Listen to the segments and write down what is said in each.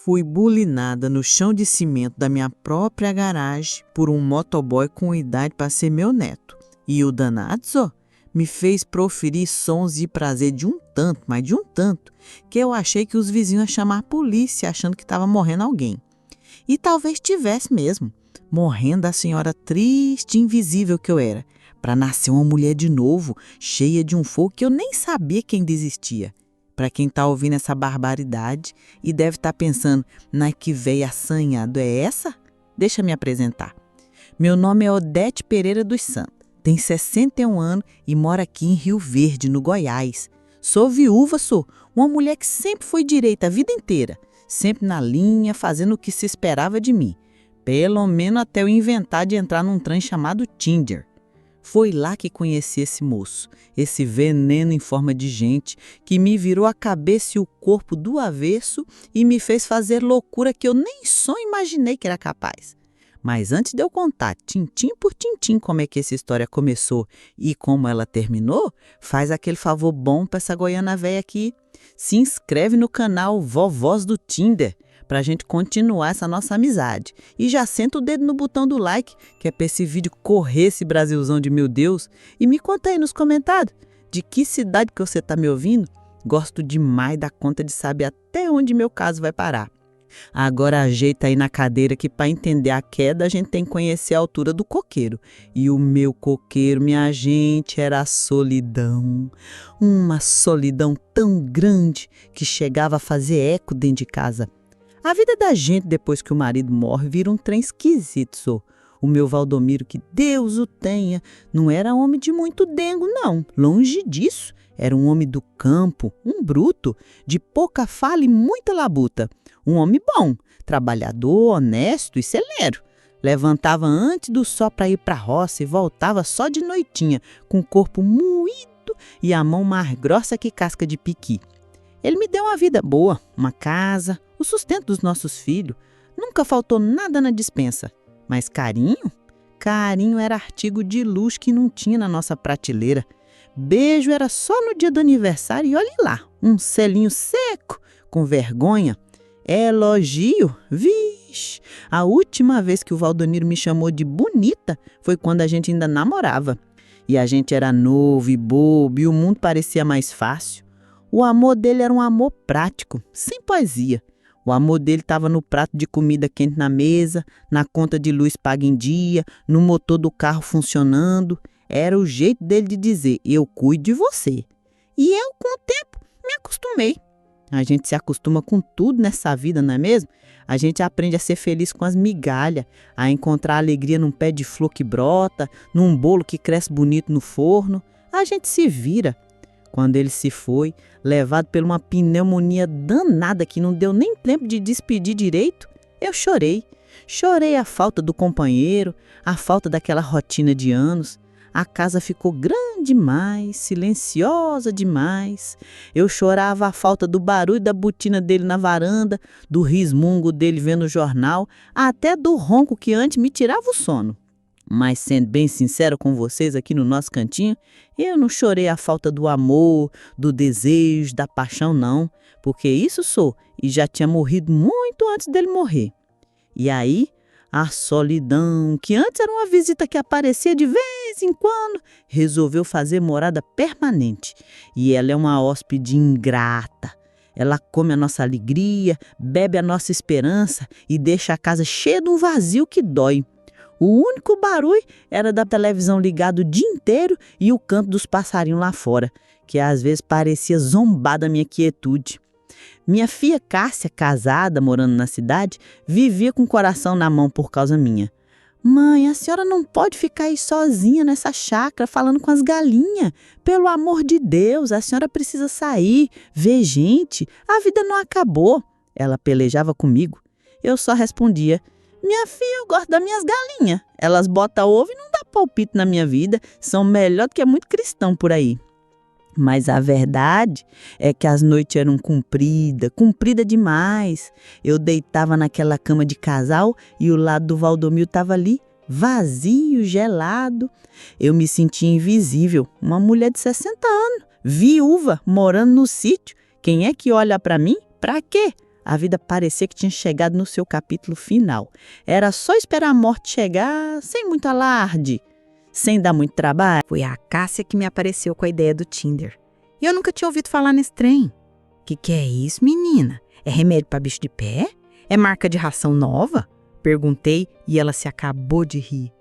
Fui bulinada no chão de cimento da minha própria garagem por um motoboy com idade para ser meu neto. E o danado, só, me fez proferir sons de prazer de um tanto, mas de um tanto, que eu achei que os vizinhos iam chamar a polícia achando que estava morrendo alguém. E talvez tivesse mesmo, morrendo a senhora triste e invisível que eu era, para nascer uma mulher de novo, cheia de um fogo que eu nem sabia que ainda existia. Para quem está ouvindo essa barbaridade e deve estar pensando, na que veia assanhado é essa? Deixa eu me apresentar. Meu nome é Odete Pereira dos Santos, tenho 61 anos e moro aqui em Rio Verde, no Goiás. Sou viúva, uma mulher que sempre foi direita a vida inteira, sempre na linha, fazendo o que se esperava de mim. Pelo menos até eu inventar de entrar num trem chamado Tinder. Foi lá que conheci esse moço, esse veneno em forma de gente, que me virou a cabeça e o corpo do avesso e me fez fazer loucura que eu nem só imaginei que era capaz. Mas antes de eu contar, tintim por tintim, como é que essa história começou e como ela terminou, faz aquele favor bom para essa goiana véia aqui. Se inscreve no canal Vovós do Tinder, para a gente continuar essa nossa amizade. E já senta o dedo no botão do like, que é para esse vídeo correr esse Brasilzão de meu Deus. E me conta aí nos comentários, de que cidade que você está me ouvindo? Gosto demais da conta de saber até onde meu caso vai parar. Agora ajeita aí na cadeira que para entender a queda a gente tem que conhecer a altura do coqueiro. E o meu coqueiro, minha gente, era a solidão. Uma solidão tão grande que chegava a fazer eco dentro de casa. A vida da gente depois que o marido morre vira um trem esquisito, O meu Valdomiro, que Deus o tenha, não era homem de muito dengo, não. Longe disso. Era um homem do campo, um bruto, de pouca fala e muita labuta. Um homem bom, trabalhador, honesto e celero. Levantava antes do sol para ir para a roça e voltava só de noitinha, com o corpo moído e a mão mais grossa que casca de piqui. Ele me deu uma vida boa, uma casa, o sustento dos nossos filhos. Nunca faltou nada na despensa. Mas carinho? Carinho era artigo de luxo que não tinha na nossa prateleira. Beijo era só no dia do aniversário e olhe lá, um selinho seco, com vergonha. Elogio? Vixe! A última vez que o Valdomiro me chamou de bonita foi quando a gente ainda namorava. E a gente era novo e bobo e o mundo parecia mais fácil. O amor dele era um amor prático, sem poesia. O amor dele estava no prato de comida quente na mesa, na conta de luz paga em dia, no motor do carro funcionando. Era o jeito dele de dizer, eu cuido de você. E eu, com o tempo, me acostumei. A gente se acostuma com tudo nessa vida, não é mesmo? A gente aprende a ser feliz com as migalhas, a encontrar alegria num pé de flor que brota, num bolo que cresce bonito no forno. A gente se vira. Quando ele se foi, levado por uma pneumonia danada que não deu nem tempo de despedir direito, eu chorei. Chorei a falta do companheiro, a falta daquela rotina de anos. A casa ficou grande demais, silenciosa demais. Eu chorava a falta do barulho da botina dele na varanda, do resmungo dele vendo o jornal, até do ronco que antes me tirava o sono. Mas sendo bem sincero com vocês aqui no nosso cantinho, eu não chorei a falta do amor, do desejo, da paixão não, porque isso sou e já tinha morrido muito antes dele morrer. E aí, a solidão, que antes era uma visita que aparecia de vez em quando, resolveu fazer morada permanente. E ela é uma hóspede ingrata. Ela come a nossa alegria, bebe a nossa esperança e deixa a casa cheia de um vazio que dói. O único barulho era da televisão ligada o dia inteiro e o canto dos passarinhos lá fora, que às vezes parecia zombar da minha quietude. Minha filha Cássia, casada, morando na cidade, vivia com o coração na mão por causa minha. Mãe, a senhora não pode ficar aí sozinha nessa chácara falando com as galinhas. Pelo amor de Deus, a senhora precisa sair, ver gente. A vida não acabou. Ela pelejava comigo. Eu só respondia, minha filha, eu gosto das minhas galinhas. Elas botam ovo e não dá palpite na minha vida. São melhor do que muito cristão por aí. Mas a verdade é que as noites eram compridas demais. Eu deitava naquela cama de casal e o lado do Valdomiro estava ali, vazio, gelado. Eu me sentia invisível, uma mulher de 60 anos, viúva, morando no sítio. Quem é que olha para mim? Para quê? A vida parecia que tinha chegado no seu capítulo final. Era só esperar a morte chegar sem muito alarde, sem dar muito trabalho. Foi a Cássia que me apareceu com a ideia do Tinder. E eu nunca tinha ouvido falar nesse trem. Que é isso, menina? É remédio para bicho de pé? É marca de ração nova? Perguntei e ela se acabou de rir.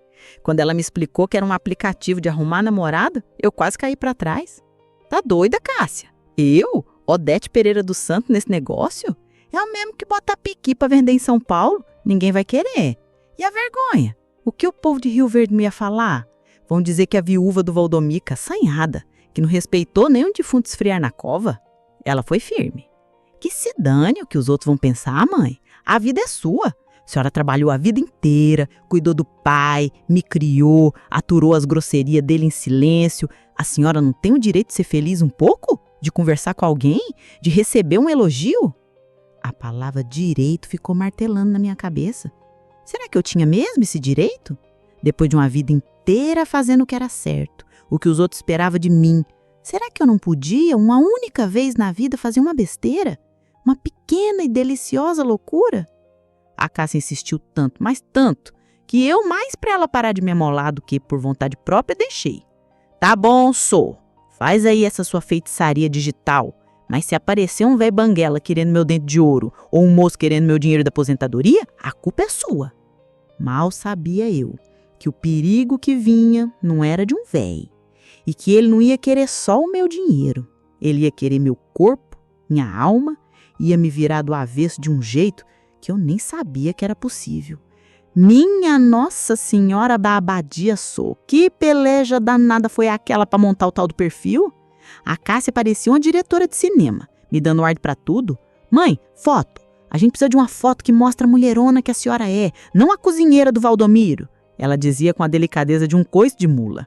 Quando ela me explicou que era um aplicativo de arrumar namorada, eu quase caí para trás. Tá doida, Cássia? Eu? Odete Pereira do Santo nesse negócio? É o mesmo que botar piqui para vender em São Paulo? Ninguém vai querer. E a vergonha? O que o povo de Rio Verde me ia falar? Vão dizer que a viúva do Valdomica, assanhada, que não respeitou nem um defunto esfriar na cova? Ela foi firme. Que se dane o que os outros vão pensar, mãe. A vida é sua. A senhora trabalhou a vida inteira, cuidou do pai, me criou, aturou as grosserias dele em silêncio. A senhora não tem o direito de ser feliz um pouco? De conversar com alguém? De receber um elogio? A palavra direito ficou martelando na minha cabeça. Será que eu tinha mesmo esse direito? Depois de uma vida inteira fazendo o que era certo, o que os outros esperavam de mim, será que eu não podia, uma única vez na vida, fazer uma besteira? Uma pequena e deliciosa loucura? A Cássia insistiu tanto, mas tanto, que eu, mais para ela parar de me amolar do que por vontade própria, deixei. Tá bom, sou. Faz aí essa sua feitiçaria digital. Mas se aparecer um velho banguela querendo meu dente de ouro ou um moço querendo meu dinheiro da aposentadoria, a culpa é sua. Mal sabia eu que o perigo que vinha não era de um velho e que ele não ia querer só o meu dinheiro. Ele ia querer meu corpo, minha alma, ia me virar do avesso de um jeito que eu nem sabia que era possível. Minha Nossa Senhora da Abadia sou. Que peleja danada foi aquela para montar o tal do perfil? A Cássia parecia uma diretora de cinema, me dando ordem para tudo. Mãe, foto. A gente precisa de uma foto que mostra a mulherona que a senhora é, não a cozinheira do Valdomiro. Ela dizia com a delicadeza de um coice de mula.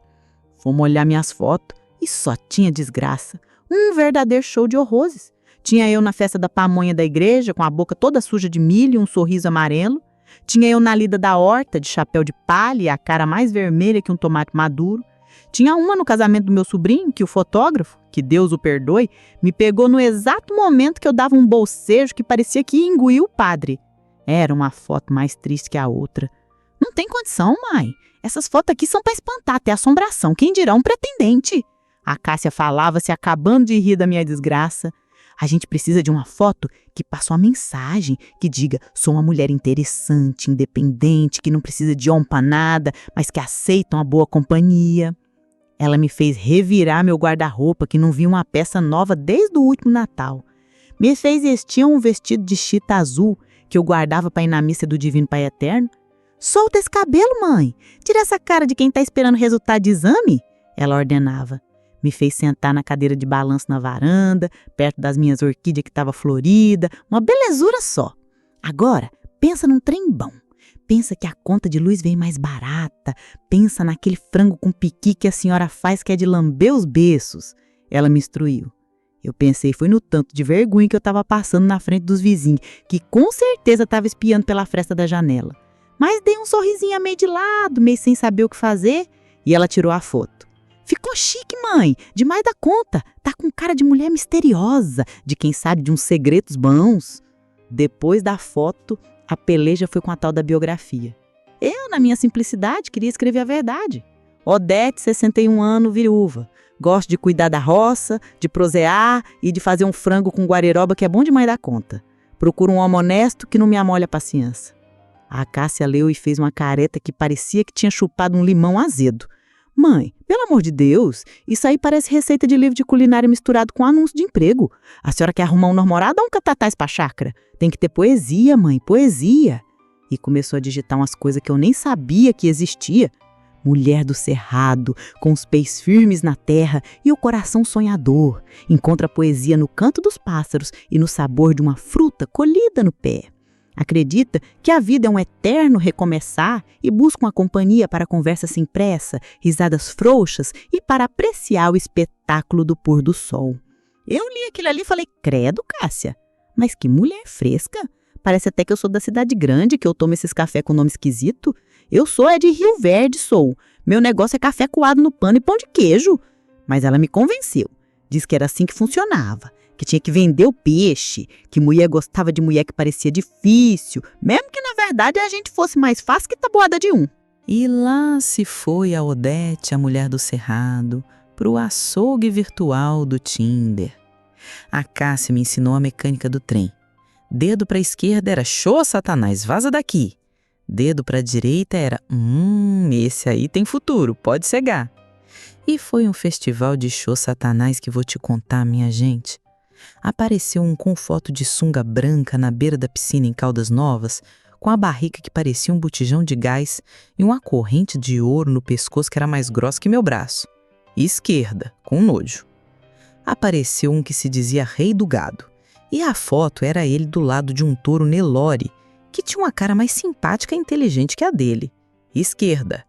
Fomos olhar minhas fotos e só tinha desgraça. Um verdadeiro show de horrores. Tinha eu na festa da pamonha da igreja, com a boca toda suja de milho e um sorriso amarelo. Tinha eu na lida da horta, de chapéu de palha e a cara mais vermelha que um tomate maduro. Tinha uma no casamento do meu sobrinho, que o fotógrafo, que Deus o perdoe, me pegou no exato momento que eu dava um bocejo que parecia que ia engolir o padre. Era uma foto mais triste que a outra. Não tem condição, mãe. Essas fotos aqui são para espantar, até assombração. Quem dirá um pretendente? A Cássia falava se acabando de rir da minha desgraça. A gente precisa de uma foto que passe uma mensagem, que diga, sou uma mulher interessante, independente, que não precisa de homem pra nada, mas que aceita uma boa companhia. Ela me fez revirar meu guarda-roupa, que não via uma peça nova desde o último Natal. Me fez vestir um vestido de chita azul, que eu guardava para ir na missa do Divino Pai Eterno. Solta esse cabelo, mãe! Tira essa cara de quem tá esperando resultado de exame! Ela ordenava. Me fez sentar na cadeira de balanço na varanda, perto das minhas orquídeas que estava florida, uma belezura só. Agora, pensa num trem bom. Pensa que a conta de luz vem mais barata. Pensa naquele frango com piqui que a senhora faz que é de lamber os beiços. Ela me instruiu. Eu pensei, foi no tanto de vergonha que eu estava passando na frente dos vizinhos, que com certeza estava espiando pela fresta da janela. Mas dei um sorrisinho a meio de lado, meio sem saber o que fazer, e ela tirou a foto. Ficou chique, mãe, demais da conta. Tá com cara de mulher misteriosa, de quem sabe de uns segredos bons. Depois da foto, a peleja foi com a tal da biografia. Eu, na minha simplicidade, queria escrever a verdade. Odete, 61 anos, viúva. Gosto de cuidar da roça, de prosear e de fazer um frango com guareroba que é bom demais da conta. Procuro um homem honesto que não me amole a paciência. A Cássia leu e fez uma careta que parecia que tinha chupado um limão azedo. Mãe, pelo amor de Deus, isso aí parece receita de livro de culinária misturado com anúncio de emprego. A senhora quer arrumar um namorado ou um catatais pra chácara? Tem que ter poesia, mãe, poesia. E começou a digitar umas coisas que eu nem sabia que existia. Mulher do cerrado, com os pés firmes na terra e o coração sonhador. Encontra poesia no canto dos pássaros e no sabor de uma fruta colhida no pé. Acredita que a vida é um eterno recomeçar e busca uma companhia para conversa sem pressa, risadas frouxas e para apreciar o espetáculo do pôr do sol. Eu li aquilo ali e falei, credo, Cássia, mas que mulher fresca. Parece até que eu sou da cidade grande, que eu tomo esses café com nome esquisito. Eu sou de Rio Verde, sou. Meu negócio é café coado no pano e pão de queijo. Mas ela me convenceu. Disse que era assim que funcionava. que tinha que vender o peixe, que mulher gostava de mulher que parecia difícil, mesmo que na verdade a gente fosse mais fácil que tabuada de um. E lá se foi a Odete, a mulher do cerrado, pro açougue virtual do Tinder. A Cássia me ensinou a mecânica do trem. Dedo pra esquerda era show, Satanás, vaza daqui. Dedo pra direita era, esse aí tem futuro, pode cegar. E foi um festival de show, Satanás, que vou te contar, minha gente. Apareceu um com foto de sunga branca na beira da piscina em Caldas Novas, com a barriga que parecia um botijão de gás e uma corrente de ouro no pescoço que era mais grossa que meu braço. Esquerda, com nojo. Apareceu um que se dizia rei do gado, e a foto era ele do lado de um touro Nelore, que tinha uma cara mais simpática e inteligente que a dele. Esquerda.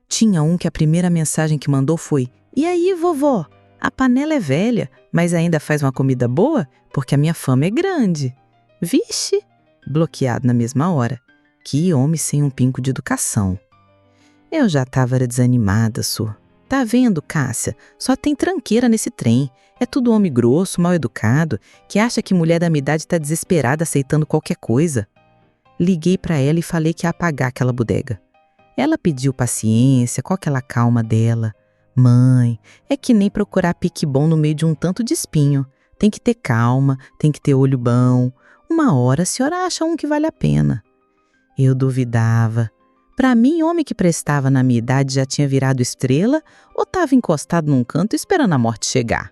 Tinha um que a primeira mensagem que mandou foi: "E aí, vovó? A panela é velha, mas ainda faz uma comida boa? Porque a minha fama é grande." Vixe! Bloqueado na mesma hora. Que homem sem um pingo de educação. Eu já estava desanimada, Su. Tá vendo, Cássia? Só tem tranqueira nesse trem. É tudo homem grosso, mal educado, que acha que mulher da minha idade tá desesperada aceitando qualquer coisa. Liguei pra ela e falei que ia apagar aquela bodega. Ela pediu paciência, com aquela calma dela. Mãe, é que nem procurar pique bom no meio de um tanto de espinho. Tem que ter calma, tem que ter olho bom. Uma hora a senhora acha um que vale a pena. Eu duvidava. Pra mim, homem que prestava na minha idade já tinha virado estrela ou estava encostado num canto esperando a morte chegar.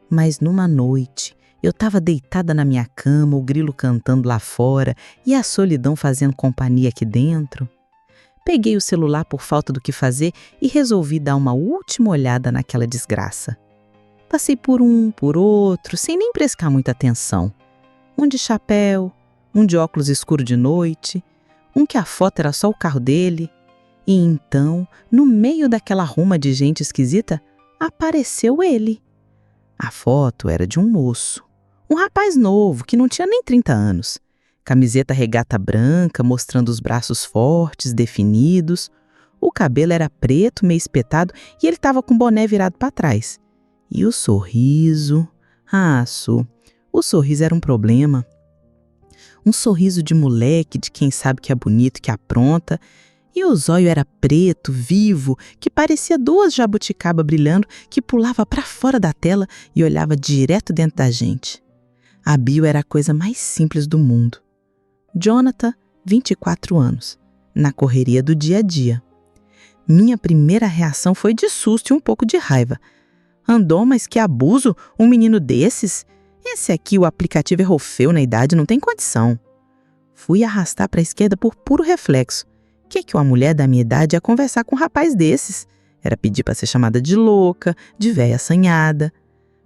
Mas numa noite, eu estava deitada na minha cama, o grilo cantando lá fora e a solidão fazendo companhia aqui dentro. Peguei o celular por falta do que fazer e resolvi dar uma última olhada naquela desgraça. Passei por um, por outro, sem nem prestar muita atenção. Um de chapéu, um de óculos escuro de noite, um que a foto era só o carro dele. E então, no meio daquela ruma de gente esquisita, apareceu ele. A foto era de um moço, um rapaz novo que não tinha nem 30 anos. Camiseta regata branca, mostrando os braços fortes, definidos. O cabelo era preto, meio espetado, e ele estava com o boné virado para trás. E o sorriso... Su, o sorriso era um problema. Um sorriso de moleque, de quem sabe que é bonito, que apronta. E o zóio era preto, vivo, que parecia duas jabuticaba brilhando, que pulava para fora da tela e olhava direto dentro da gente. A bio era a coisa mais simples do mundo. Jonathan, 24 anos, na correria do dia a dia. Minha primeira reação foi de susto e um pouco de raiva. Andou, mas que abuso, um menino desses? Esse aqui, o aplicativo errou feio na idade, não tem condição. Fui arrastar para a esquerda por puro reflexo. Que uma mulher da minha idade ia conversar com um rapaz desses? Era pedir para ser chamada de louca, de véia assanhada.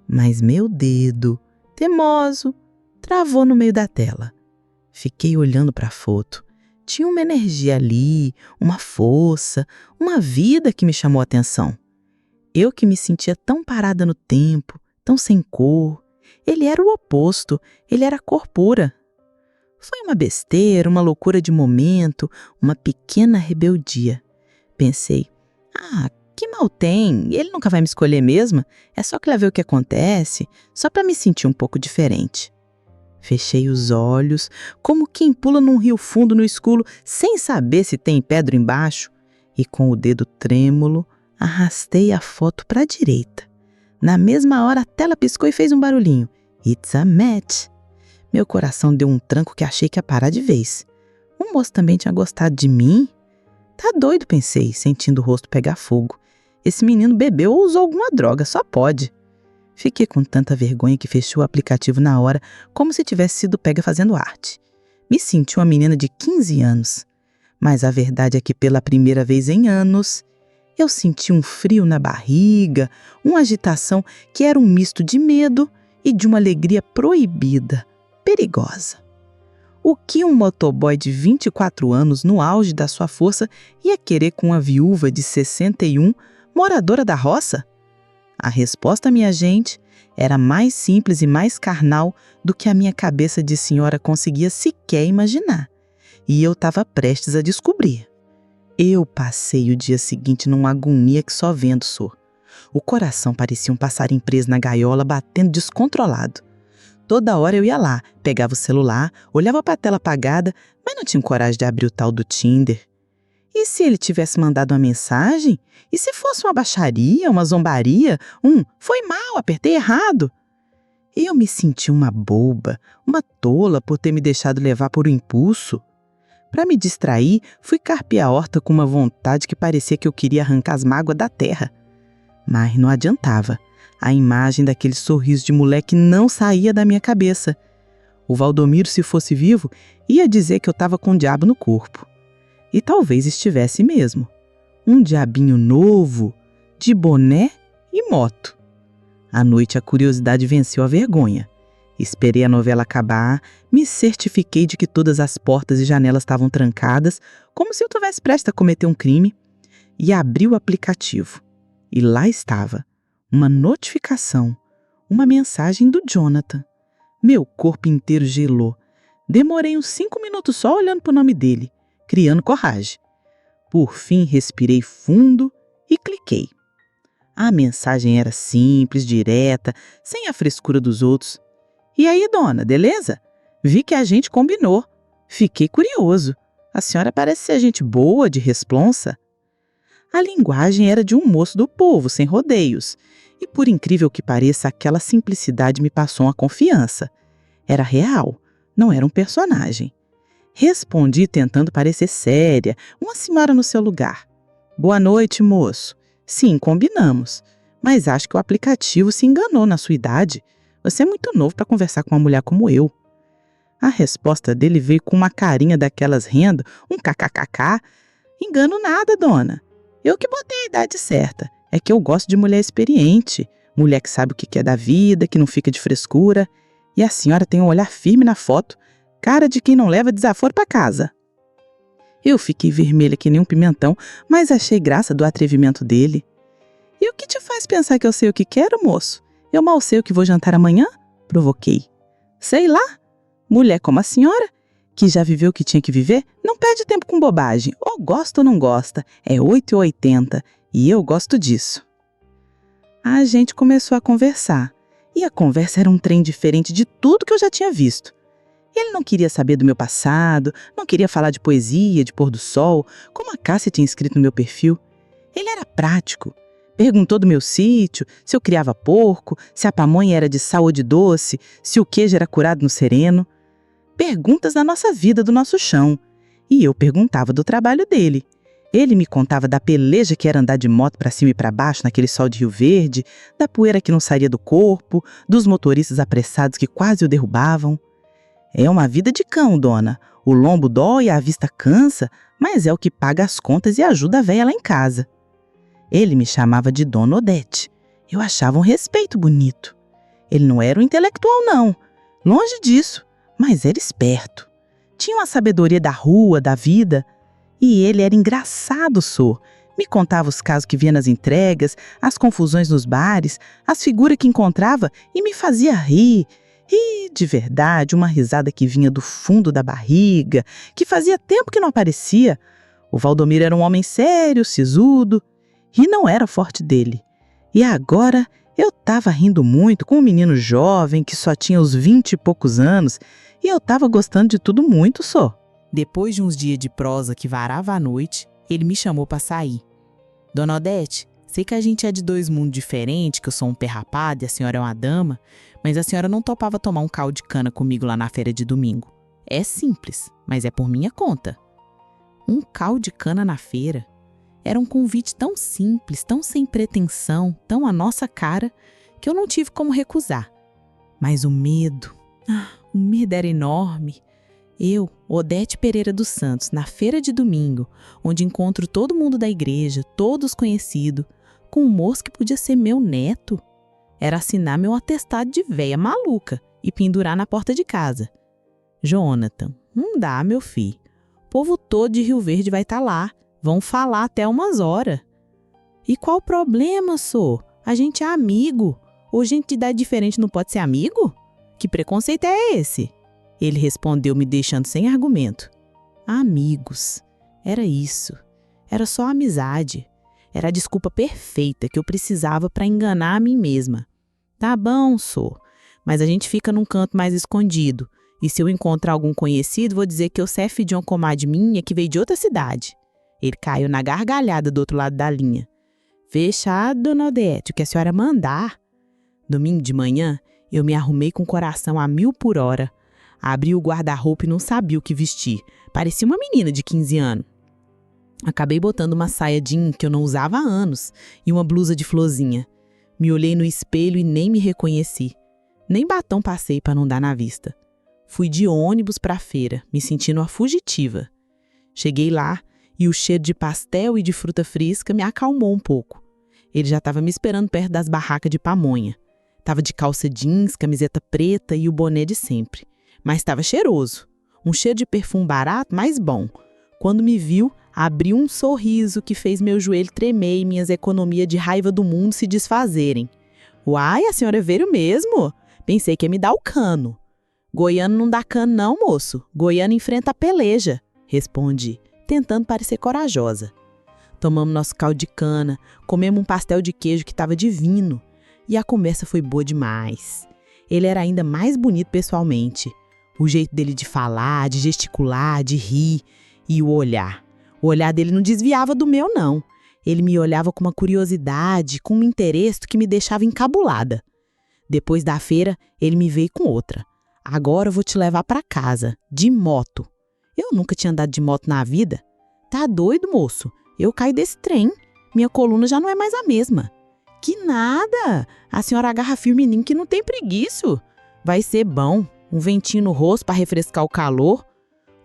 Mas meu dedo, teimoso, travou no meio da tela. Fiquei olhando para a foto. Tinha uma energia ali, uma força, uma vida que me chamou a atenção. Eu que me sentia tão parada no tempo, tão sem cor. Ele era o oposto, ele era cor pura. Foi uma besteira, uma loucura de momento, uma pequena rebeldia. Pensei, que mal tem, ele nunca vai me escolher mesmo, é só que lá ver o que acontece, só para me sentir um pouco diferente. Fechei os olhos, como quem pula num rio fundo no escuro, sem saber se tem pedra embaixo, e com o dedo trêmulo, arrastei a foto para a direita. Na mesma hora, a tela piscou e fez um barulhinho. It's a match. Meu coração deu um tranco que achei que ia parar de vez. O moço também tinha gostado de mim? Tá doido, pensei, sentindo o rosto pegar fogo. Esse menino bebeu ou usou alguma droga, só pode. Fiquei com tanta vergonha que fechei o aplicativo na hora, como se tivesse sido pega fazendo arte. Me senti uma menina de 15 anos. Mas a verdade é que pela primeira vez em anos, eu senti um frio na barriga, uma agitação que era um misto de medo e de uma alegria proibida, perigosa. O que um motoboy de 24 anos, no auge da sua força, ia querer com uma viúva de 61, moradora da roça? A resposta, minha gente, era mais simples e mais carnal do que a minha cabeça de senhora conseguia sequer imaginar. E eu estava prestes a descobrir. Eu passei o dia seguinte numa agonia que só vendo sou. O coração parecia um passarinho preso na gaiola, batendo descontrolado. Toda hora eu ia lá, pegava o celular, olhava para a tela apagada, mas não tinha coragem de abrir o tal do Tinder. E se ele tivesse mandado uma mensagem? E se fosse uma baixaria, uma zombaria? Foi mal, apertei errado. Eu me senti uma boba, uma tola por ter me deixado levar por um impulso. Para me distrair, fui carpear a horta com uma vontade que parecia que eu queria arrancar as mágoas da terra. Mas não adiantava. A imagem daquele sorriso de moleque não saía da minha cabeça. O Valdomiro, se fosse vivo, ia dizer que eu estava com o diabo no corpo. E talvez estivesse mesmo. Um diabinho novo, de boné e moto. À noite a curiosidade venceu a vergonha. Esperei a novela acabar, me certifiquei de que todas as portas e janelas estavam trancadas, como se eu estivesse prestes a cometer um crime, e abri o aplicativo. E lá estava, uma notificação, uma mensagem do Jonathan. Meu corpo inteiro gelou. Demorei uns 5 minutos só olhando para o nome dele, criando coragem. Por fim, respirei fundo e cliquei. A mensagem era simples, direta, sem a frescura dos outros. E aí, dona, beleza? Vi que a gente combinou. Fiquei curioso. A senhora parece ser gente boa, de responsa. A linguagem era de um moço do povo, sem rodeios. E por incrível que pareça, aquela simplicidade me passou uma confiança. Era real, não era um personagem. Respondi tentando parecer séria, uma senhora no seu lugar. Boa noite, moço. Sim, combinamos. Mas acho que o aplicativo se enganou na sua idade. Você é muito novo para conversar com uma mulher como eu. A resposta dele veio com uma carinha daquelas rindo, um kkkk. Engano nada, dona. Eu que botei a idade certa. É que eu gosto de mulher experiente, mulher que sabe o que é da vida, que não fica de frescura. E a senhora tem um olhar firme na foto, cara de quem não leva desaforo para casa. Eu fiquei vermelha que nem um pimentão, mas achei graça do atrevimento dele. E o que te faz pensar que eu sei o que quero, moço? Eu mal sei o que vou jantar amanhã? Provoquei. Sei lá. Mulher como a senhora, que já viveu o que tinha que viver, não perde tempo com bobagem. Ou gosta ou não gosta. É 8 ou 80. E eu gosto disso. A gente começou a conversar. E a conversa era um trem diferente de tudo que eu já tinha visto. Ele não queria saber do meu passado, não queria falar de poesia, de pôr do sol, como a Cássia tinha escrito no meu perfil. Ele era prático. Perguntou do meu sítio, se eu criava porco, se a pamonha era de sal ou de doce, se o queijo era curado no sereno. Perguntas da nossa vida, do nosso chão. E eu perguntava do trabalho dele. Ele me contava da peleja que era andar de moto para cima e para baixo naquele sol de Rio Verde, da poeira que não saía do corpo, dos motoristas apressados que quase o derrubavam. É uma vida de cão, dona. O lombo dói, a vista cansa, mas é o que paga as contas e ajuda a véia lá em casa. Ele me chamava de Dona Odete. Eu achava um respeito bonito. Ele não era um intelectual, não. Longe disso, mas era esperto. Tinha uma sabedoria da rua, da vida. E ele era engraçado, sô. Me contava os casos que via nas entregas, as confusões nos bares, as figuras que encontrava e me fazia rir. E, de verdade, uma risada que vinha do fundo da barriga, que fazia tempo que não aparecia. O Valdomiro era um homem sério, sisudo, e não era forte dele. E agora eu estava rindo muito com um menino jovem que só tinha os 20 e poucos anos, e eu estava gostando de tudo muito, só. Depois de uns dias de prosa que varava a noite, ele me chamou para sair. Dona Odete, sei que a gente é de 2 mundos diferentes, que eu sou um pé rapado e a senhora é uma dama, mas a senhora não topava tomar um caldo de cana comigo lá na feira de domingo. É simples, mas é por minha conta. Um caldo de cana na feira? Era um convite tão simples, tão sem pretensão, tão à nossa cara, que eu não tive como recusar. Mas o medo era enorme. Eu, Odete Pereira dos Santos, na feira de domingo, onde encontro todo mundo da igreja, todos conhecidos, com um moço que podia ser meu neto. Era assinar meu atestado de véia maluca e pendurar na porta de casa. Jonathan, não dá, meu filho. O povo todo de Rio Verde vai estar lá. Vão falar até umas horas. E qual o problema, sô? A gente é amigo. Ou gente de idade diferente não pode ser amigo? Que preconceito é esse? Ele respondeu, me deixando sem argumento. Amigos. Era isso. Era só amizade. Era a desculpa perfeita que eu precisava para enganar a mim mesma. Tá bom, sô. mas a gente fica num canto mais escondido. E se eu encontrar algum conhecido, vou dizer que eu é filho de uma comadre minha que veio de outra cidade. Ele caiu na gargalhada do outro lado da linha. Fechado, dona Odete, o que a senhora mandar. Domingo de manhã, eu me arrumei com o coração a 1000 por hora. Abri o guarda-roupa e não sabia o que vestir. Parecia uma menina de 15 anos. Acabei botando uma saia jean que eu não usava há anos e uma blusa de florzinha. Me olhei no espelho e nem me reconheci. Nem batom passei para não dar na vista. Fui de ônibus para a feira, me sentindo uma fugitiva. Cheguei lá e o cheiro de pastel e de fruta fresca me acalmou um pouco. Ele já estava me esperando perto das barracas de pamonha. Estava de calça jeans, camiseta preta e o boné de sempre. Mas estava cheiroso. Um cheiro de perfume barato, mas bom. Quando me viu, abriu um sorriso que fez meu joelho tremer e minhas economias de raiva do mundo se desfazerem. Uai, a senhora veio mesmo? Pensei que ia me dar o cano. Goiano não dá cano não, moço. Goiano enfrenta a peleja, respondi, tentando parecer corajosa. Tomamos nosso caldo de cana, comemos um pastel de queijo que estava divino. E a conversa foi boa demais. Ele era ainda mais bonito pessoalmente. O jeito dele de falar, de gesticular, de rir e o olhar. O olhar dele não desviava do meu, não. Ele me olhava com uma curiosidade, com um interesse que me deixava encabulada. Depois da feira, ele me veio com outra. Agora eu vou te levar para casa, de moto. Eu nunca tinha andado de moto na vida. Tá doido, moço? Eu caí desse trem. Minha coluna já não é mais a mesma. Que nada! A senhora agarra firme em mim que não tem preguiço. Vai ser bom. Um ventinho no rosto para refrescar o calor.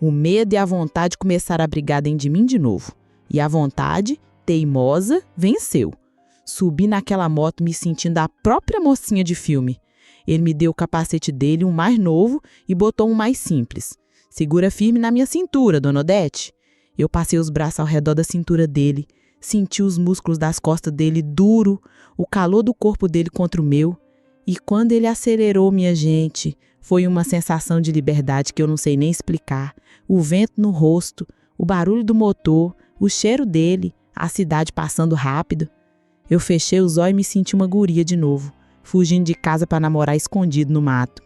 O medo e a vontade começaram a brigar dentro de mim de novo. E a vontade, teimosa, venceu. Subi naquela moto me sentindo a própria mocinha de filme. Ele me deu o capacete dele, um mais novo, e botou um mais simples. Segura firme na minha cintura, dona Odete. Eu passei os braços ao redor da cintura dele, senti os músculos das costas dele duro, o calor do corpo dele contra o meu. E quando ele acelerou, minha gente, foi uma sensação de liberdade que eu não sei nem explicar. O vento no rosto, o barulho do motor, o cheiro dele, a cidade passando rápido. Eu fechei os olhos e me senti uma guria de novo, fugindo de casa para namorar escondido no mato.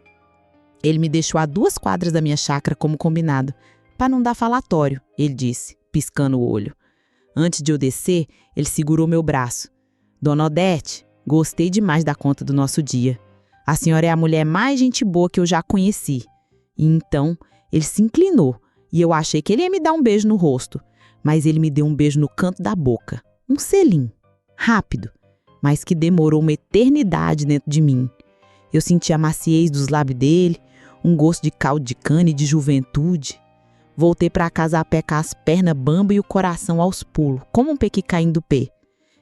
Ele me deixou a 2 quadras da minha chácara como combinado, para não dar falatório, ele disse, piscando o olho. Antes de eu descer, ele segurou meu braço. Dona Odete, gostei demais da conta do nosso dia. A senhora é a mulher mais gente boa que eu já conheci. E então, ele se inclinou e eu achei que ele ia me dar um beijo no rosto, mas ele me deu um beijo no canto da boca, um selim, rápido, mas que demorou uma eternidade dentro de mim. Eu senti a maciez dos lábios dele, um gosto de caldo de cana e de juventude. Voltei para casa a pé com as pernas bambas e o coração aos pulos, como um pequi caindo do pé.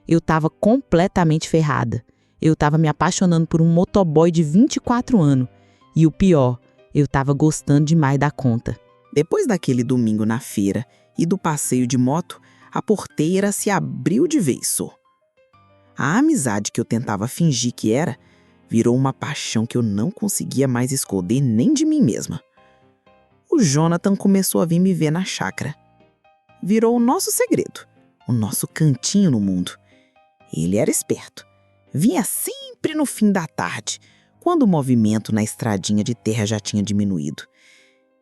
Eu estava completamente ferrada. Eu estava me apaixonando por um motoboy de 24 anos. E o pior, eu estava gostando demais da conta. Depois daquele domingo na feira e do passeio de moto, a porteira se abriu de vez só. A amizade que eu tentava fingir que era, virou uma paixão que eu não conseguia mais esconder nem de mim mesma. O Jonathan começou a vir me ver na chácara. Virou o nosso segredo, o nosso cantinho no mundo. Ele era esperto. Vinha sempre no fim da tarde, quando o movimento na estradinha de terra já tinha diminuído.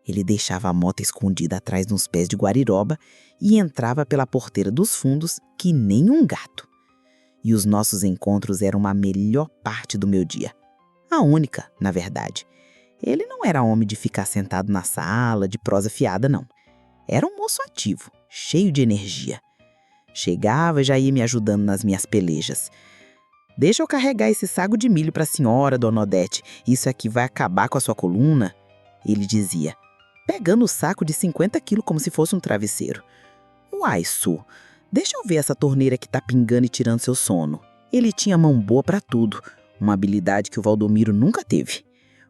Ele deixava a moto escondida atrás de uns pés de guariroba e entrava pela porteira dos fundos que nem um gato. E os nossos encontros eram a melhor parte do meu dia. A única, na verdade. Ele não era homem de ficar sentado na sala, de prosa fiada, não. Era um moço ativo, cheio de energia. Chegava e já ia me ajudando nas minhas pelejas. Deixa eu carregar esse saco de milho para a senhora, dona Odete. Isso aqui vai acabar com a sua coluna, ele dizia, pegando o saco de 50 quilos como se fosse um travesseiro. Uai, Su, deixa eu ver essa torneira que tá pingando e tirando seu sono. Ele tinha mão boa para tudo, uma habilidade que o Valdomiro nunca teve.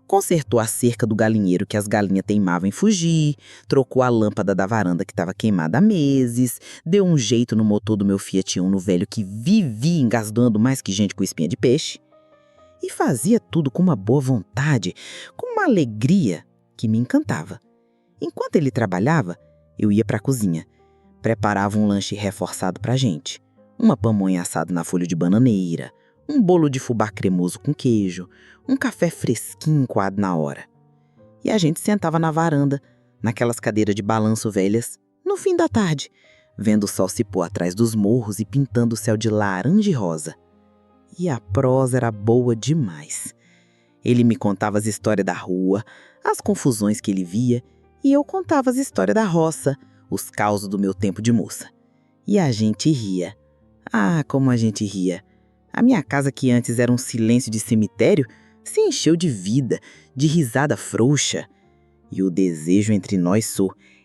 Consertou a cerca do galinheiro que as galinhas teimavam em fugir, trocou a lâmpada da varanda que estava queimada há meses, deu um jeito no motor do meu Fiat Uno velho que vivia engasgando mais que gente com espinha de peixe. E fazia tudo com uma boa vontade, com uma alegria que me encantava. Enquanto ele trabalhava, eu ia para a cozinha. Preparava um lanche reforçado para a gente. Uma pamonha assada na folha de bananeira, um bolo de fubá cremoso com queijo, um café fresquinho coado na hora. E a gente sentava na varanda, naquelas cadeiras de balanço velhas, no fim da tarde, vendo o sol se pôr atrás dos morros e pintando o céu de laranja e rosa. E a prosa era boa demais. Ele me contava as histórias da rua, as confusões que ele via, e eu contava as histórias da roça, os causos do meu tempo de moça. E a gente ria. Ah, como a gente ria! A minha casa, que antes era um silêncio de cemitério, se encheu de vida, de risada frouxa. E o desejo entre nós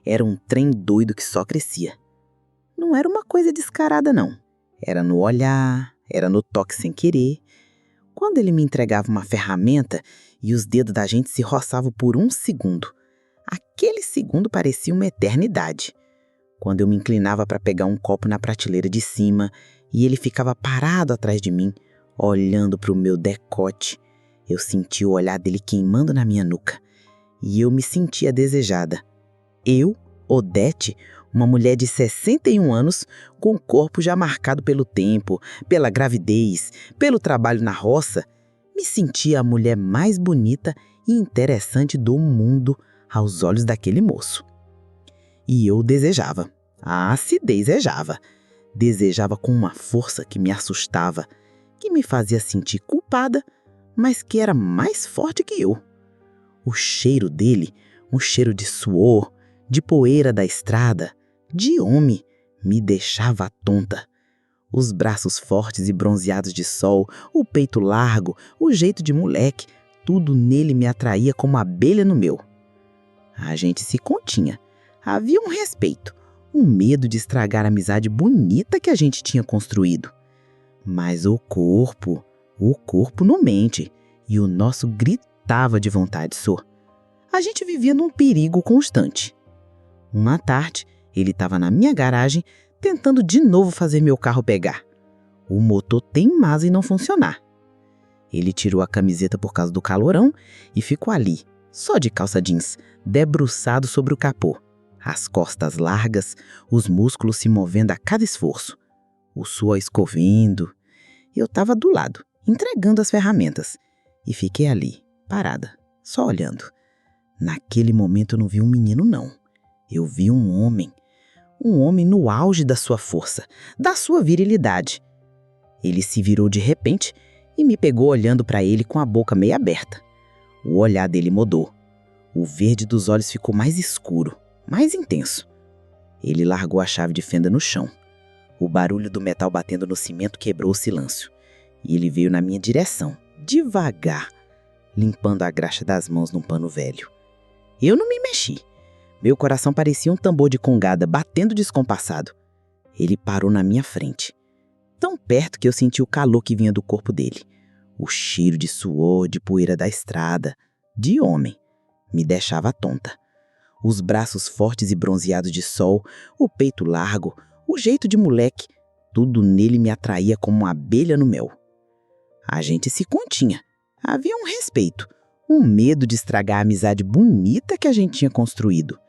era um trem doido que só crescia. Não era uma coisa descarada, não. Era no olhar, era no toque sem querer. Quando ele me entregava uma ferramenta e os dedos da gente se roçavam por um segundo, aquele segundo parecia uma eternidade. Quando eu me inclinava para pegar um copo na prateleira de cima e ele ficava parado atrás de mim, olhando para o meu decote, eu sentia o olhar dele queimando na minha nuca. E eu me sentia desejada. Eu, Odete, uma mulher de 61 anos, com o corpo já marcado pelo tempo, pela gravidez, pelo trabalho na roça, me sentia a mulher mais bonita e interessante do mundo aos olhos daquele moço. E eu desejava. Ah, se desejava. Desejava com uma força que me assustava, que me fazia sentir culpada, mas que era mais forte que eu. O cheiro dele, um cheiro de suor, de poeira da estrada, de homem, me deixava tonta. Os braços fortes e bronzeados de sol, o peito largo, o jeito de moleque, tudo nele me atraía como abelha no meu. A gente se continha. Havia um respeito, um medo de estragar a amizade bonita que a gente tinha construído. Mas o corpo não mente, e o nosso gritava de vontade só. A gente vivia num perigo constante. Uma tarde, ele estava na minha garagem, tentando de novo fazer meu carro pegar. O motor teimava em não funcionar. Ele tirou a camiseta por causa do calorão e ficou ali, só de calça jeans, debruçado sobre o capô. As costas largas, os músculos se movendo a cada esforço. O suor escorrendo. Eu estava do lado, entregando as ferramentas. E fiquei ali, parada, só olhando. Naquele momento eu não vi um menino, não. Eu vi um homem no auge da sua força, da sua virilidade. Ele se virou de repente e me pegou olhando para ele com a boca meio aberta. O olhar dele mudou. O verde dos olhos ficou mais escuro, mais intenso. Ele largou a chave de fenda no chão. O barulho do metal batendo no cimento quebrou o silêncio. E ele veio na minha direção, devagar, limpando a graxa das mãos num pano velho. Eu não me mexi. Meu coração parecia um tambor de congada batendo descompassado. Ele parou na minha frente, tão perto que eu senti o calor que vinha do corpo dele. O cheiro de suor, de poeira da estrada, de homem, me deixava tonta. Os braços fortes e bronzeados de sol, o peito largo, o jeito de moleque, tudo nele me atraía como uma abelha no mel. A gente se continha. Havia um respeito, um medo de estragar a amizade bonita que a gente tinha construído.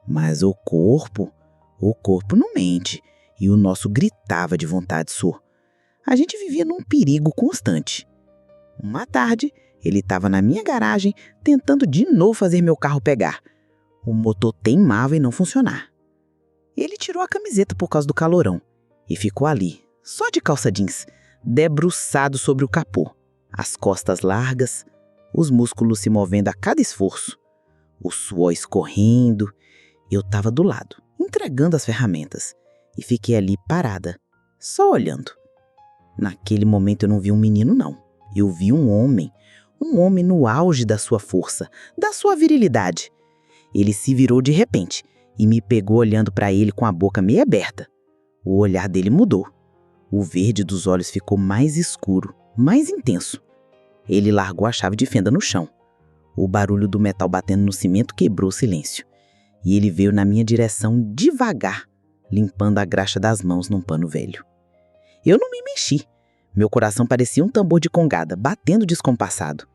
Mas o corpo não mente, e o nosso gritava de vontade só. A gente vivia num perigo constante. Uma tarde, ele estava na minha garagem, tentando de novo fazer meu carro pegar. O motor teimava em não funcionar. Ele tirou a camiseta por causa do calorão e ficou ali, só de calça jeans, debruçado sobre o capô, as costas largas, os músculos se movendo a cada esforço, o suor escorrendo. Eu estava do lado, entregando as ferramentas, e fiquei ali parada, só olhando. Naquele momento eu não vi um menino, não. Eu vi um homem no auge da sua força, da sua virilidade. Ele se virou de repente e me pegou olhando para ele com a boca meio aberta. O olhar dele mudou. O verde dos olhos ficou mais escuro, mais intenso. Ele largou a chave de fenda no chão. O barulho do metal batendo no cimento quebrou o silêncio. E ele veio na minha direção devagar, limpando a graxa das mãos num pano velho. Eu não me mexi. Meu coração parecia um tambor de congada, batendo descompassado.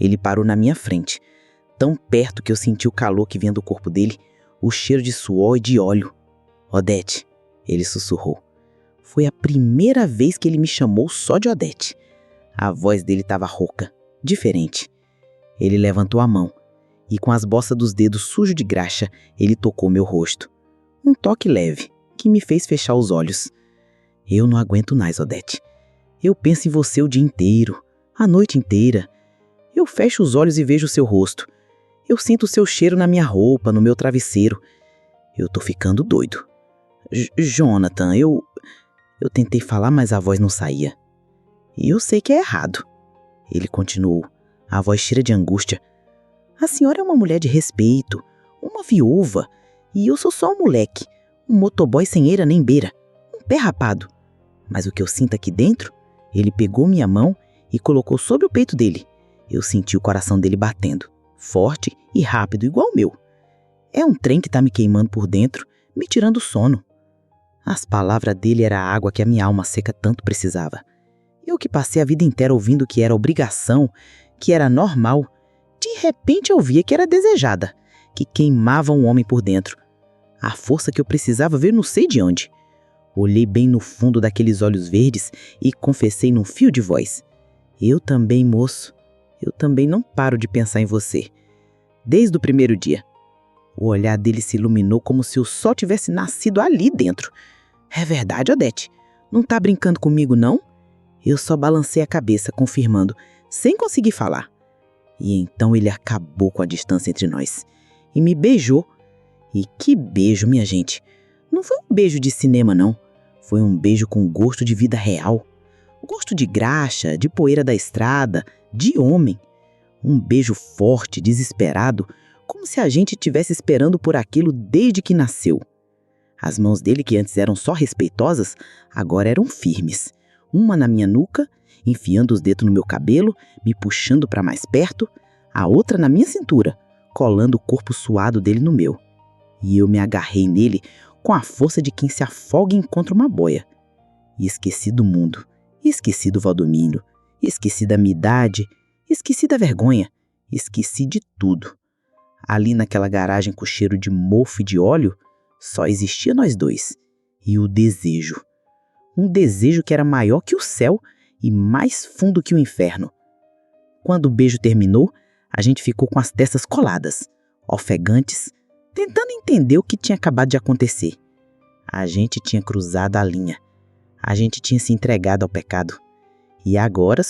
Ele parou na minha frente, tão perto que eu senti o calor que vinha do corpo dele, o cheiro de suor e de óleo. Odete, ele sussurrou. Foi a primeira vez que ele me chamou só de Odete. A voz dele estava rouca, diferente. Ele levantou a mão e com as boças dos dedos sujos de graxa, ele tocou meu rosto. Um toque leve, que me fez fechar os olhos. Eu não aguento mais, Odete. Eu penso em você o dia inteiro, a noite inteira. Eu fecho os olhos e vejo o seu rosto. Eu sinto o seu cheiro na minha roupa, no meu travesseiro. Eu tô ficando doido. Jonathan, eu tentei falar, mas a voz não saía. E eu sei que é errado. Ele continuou, a voz cheia de angústia. A senhora é uma mulher de respeito, uma viúva, e eu sou só um moleque, um motoboy sem eira nem beira, um pé rapado. Mas o que eu sinto aqui dentro, ele pegou minha mão e colocou sobre o peito dele. Eu senti o coração dele batendo, forte e rápido igual o meu. É um trem que tá me queimando por dentro, me tirando o sono. As palavras dele era a água que a minha alma seca tanto precisava. Eu que passei a vida inteira ouvindo que era obrigação, que era normal, de repente eu via que era desejada, que queimava um homem por dentro. A força que eu precisava ver não sei de onde. Olhei bem no fundo daqueles olhos verdes e confessei num fio de voz. Eu também, moço. Eu também não paro de pensar em você. Desde o primeiro dia. O olhar dele se iluminou como se o sol tivesse nascido ali dentro. É verdade, Odete. Não tá brincando comigo, não? Eu só balancei a cabeça, confirmando, sem conseguir falar. E então ele acabou com a distância entre nós. E me beijou. E que beijo, minha gente. Não foi um beijo de cinema, não. Foi um beijo com gosto de vida real. Gosto de graxa, de poeira da estrada, de homem. Um beijo forte, desesperado, como se a gente estivesse esperando por aquilo desde que nasceu. As mãos dele, que antes eram só respeitosas, agora eram firmes. Uma na minha nuca, enfiando os dedos no meu cabelo, me puxando para mais perto, a outra na minha cintura, colando o corpo suado dele no meu. E eu me agarrei nele com a força de quem se afoga e encontra uma boia. E esqueci do mundo, esqueci do Valdomiro, esqueci da minha idade, esqueci da vergonha, esqueci de tudo. Ali naquela garagem com cheiro de mofo e de óleo, só existia nós dois. E o desejo. Um desejo que era maior que o céu e mais fundo que o inferno. Quando o beijo terminou, a gente ficou com as testas coladas, ofegantes, tentando entender o que tinha acabado de acontecer. A gente tinha cruzado a linha. A gente tinha se entregado ao pecado. E agora,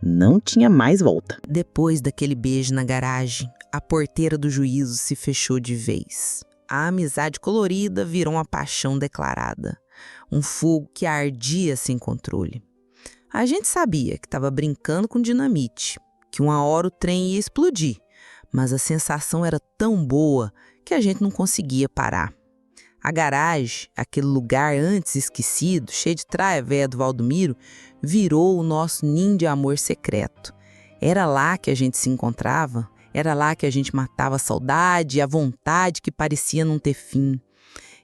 não tinha mais volta. Depois daquele beijo na garagem, a porteira do juízo se fechou de vez. A amizade colorida virou uma paixão declarada. Um fogo que ardia sem controle. A gente sabia que estava brincando com dinamite, que uma hora o trem ia explodir, mas a sensação era tão boa que a gente não conseguia parar. A garagem, aquele lugar antes esquecido, cheio de traia véia do Valdomiro, virou o nosso ninho de amor secreto. Era lá que a gente se encontrava, era lá que a gente matava a saudade e a vontade que parecia não ter fim.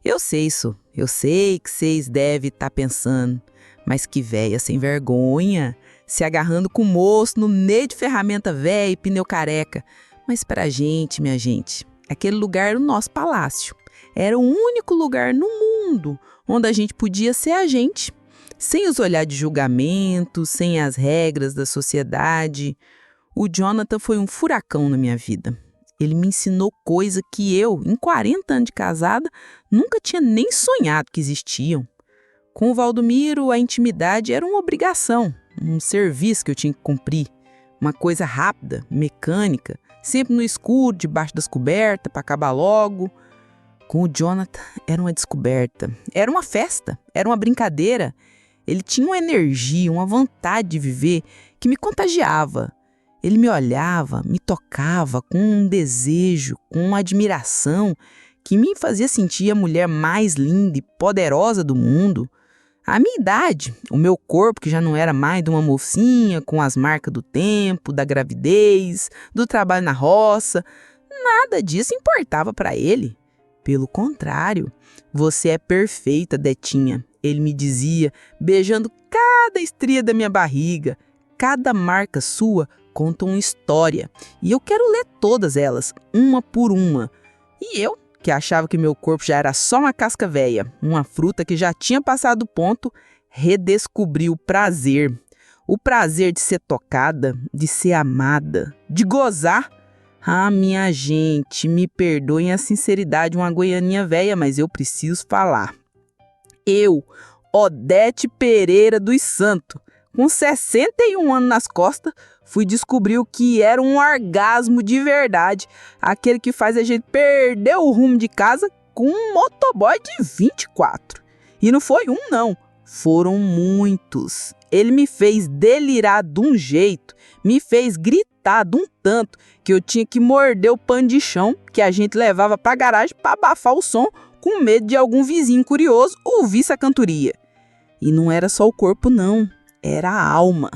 Eu sei que vocês devem estar pensando, mas que véia sem vergonha, se agarrando com o moço no meio de ferramenta véia e pneu careca. Mas pra gente, minha gente, aquele lugar era o nosso palácio. Era o único lugar no mundo onde a gente podia ser a gente, sem os olhares de julgamento, sem as regras da sociedade. O Jonathan foi um furacão na minha vida. Ele me ensinou coisa que eu, em 40 anos de casada, nunca tinha nem sonhado que existiam. Com o Valdomiro, a intimidade era uma obrigação, um serviço que eu tinha que cumprir. Uma coisa rápida, mecânica, sempre no escuro, debaixo das cobertas, para acabar logo. Com o Jonathan, era uma descoberta, era uma festa, era uma brincadeira. Ele tinha uma energia, uma vontade de viver que me contagiava. Ele me olhava, me tocava com um desejo, com uma admiração que me fazia sentir a mulher mais linda e poderosa do mundo. A minha idade, o meu corpo que já não era mais de uma mocinha com as marcas do tempo, da gravidez, do trabalho na roça, nada disso importava para ele. Pelo contrário, você é perfeita, Detinha, ele me dizia, beijando cada estria da minha barriga. Cada marca sua conta uma história e eu quero ler todas elas, uma por uma. E eu, que achava que meu corpo já era só uma casca velha, uma fruta que já tinha passado do ponto, redescobri o prazer. O prazer de ser tocada, de ser amada, de gozar. Ah, minha gente, me perdoem a sinceridade, uma goianinha velha, mas eu preciso falar. Eu, Odete Pereira dos Santos, com 61 anos nas costas, fui descobrir o que era um orgasmo de verdade. Aquele que faz a gente perder o rumo de casa com um motoboy de 24. E não foi um, não. Foram muitos. Ele me fez delirar de um jeito, me fez gritar de um tanto, que eu tinha que morder o pano de chão que a gente levava pra garagem para abafar o som, com medo de algum vizinho curioso ouvir essa cantoria. E não era só o corpo, não. Era a alma.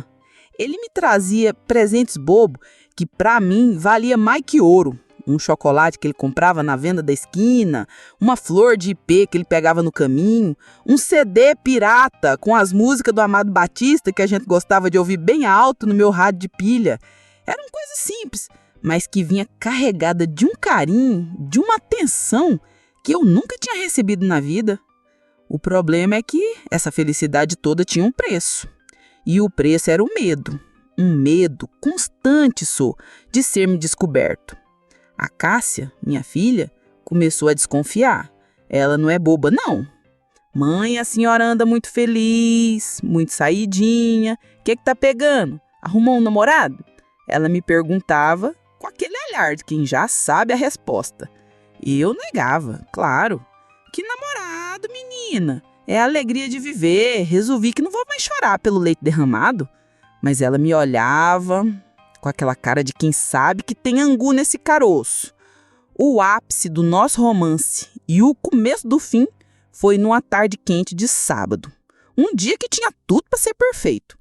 Ele me trazia presentes bobos que pra mim valia mais que ouro. Um chocolate que ele comprava na venda da esquina, uma flor de ipê que ele pegava no caminho, um CD pirata com as músicas do Amado Batista que a gente gostava de ouvir bem alto no meu rádio de pilha. Eram coisas simples, mas que vinha carregada de um carinho, de uma atenção que eu nunca tinha recebido na vida. O problema é que essa felicidade toda tinha um preço. E o preço era o medo. Um medo constante, de ser-me descoberto. A Cássia, minha filha, começou a desconfiar. Ela não é boba, não. Mãe, a senhora anda muito feliz, muito saidinha. O que tá pegando? Arrumou um namorado? Ela me perguntava com aquele olhar de quem já sabe a resposta. E eu negava, claro. Que namorado, menina? É a alegria de viver. Resolvi que não vou mais chorar pelo leite derramado. Mas ela me olhava com aquela cara de quem sabe que tem angu nesse caroço. O ápice do nosso romance e o começo do fim foi numa tarde quente de sábado. Um dia que tinha tudo para ser perfeito.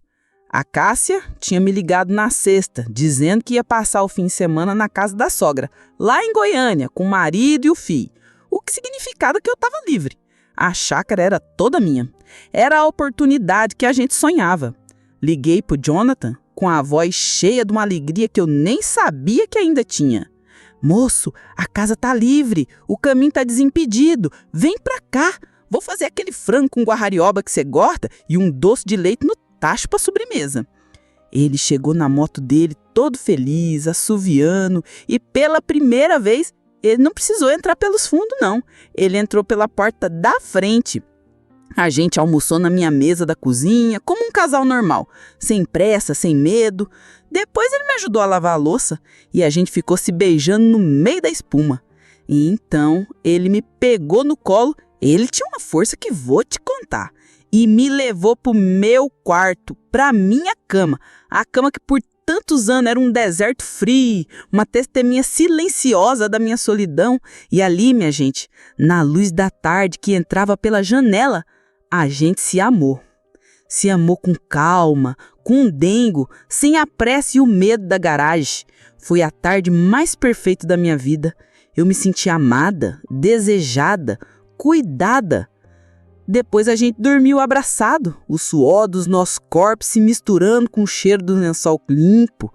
A Cássia tinha me ligado na sexta, dizendo que ia passar o fim de semana na casa da sogra, lá em Goiânia, com o marido e o filho. O que significava que eu estava livre. A chácara era toda minha. Era a oportunidade que a gente sonhava. Liguei pro Jonathan com a voz cheia de uma alegria que eu nem sabia que ainda tinha. Moço, a casa tá livre, o caminho tá desimpedido, vem pra cá. Vou fazer aquele frango com guararioba que você gosta e um doce de leite no tacho pra sobremesa. Ele chegou na moto dele todo feliz, assoviando, e pela primeira vez ele não precisou entrar pelos fundos, não. Ele entrou pela porta da frente. A gente almoçou na minha mesa da cozinha, como um casal normal, sem pressa, sem medo. Depois ele me ajudou a lavar a louça e a gente ficou se beijando no meio da espuma. E então ele me pegou no colo, ele tinha uma força que vou te contar, e me levou pro meu quarto, pra minha cama, a cama que por tantos anos era um deserto frio, uma testemunha silenciosa da minha solidão. E ali, minha gente, na luz da tarde que entrava pela janela, a gente se amou. Se amou com calma, com um dengo, sem a pressa e o medo da garagem. Foi a tarde mais perfeita da minha vida. Eu me senti amada, desejada, cuidada. Depois a gente dormiu abraçado, o suor dos nossos corpos se misturando com o cheiro do lençol limpo.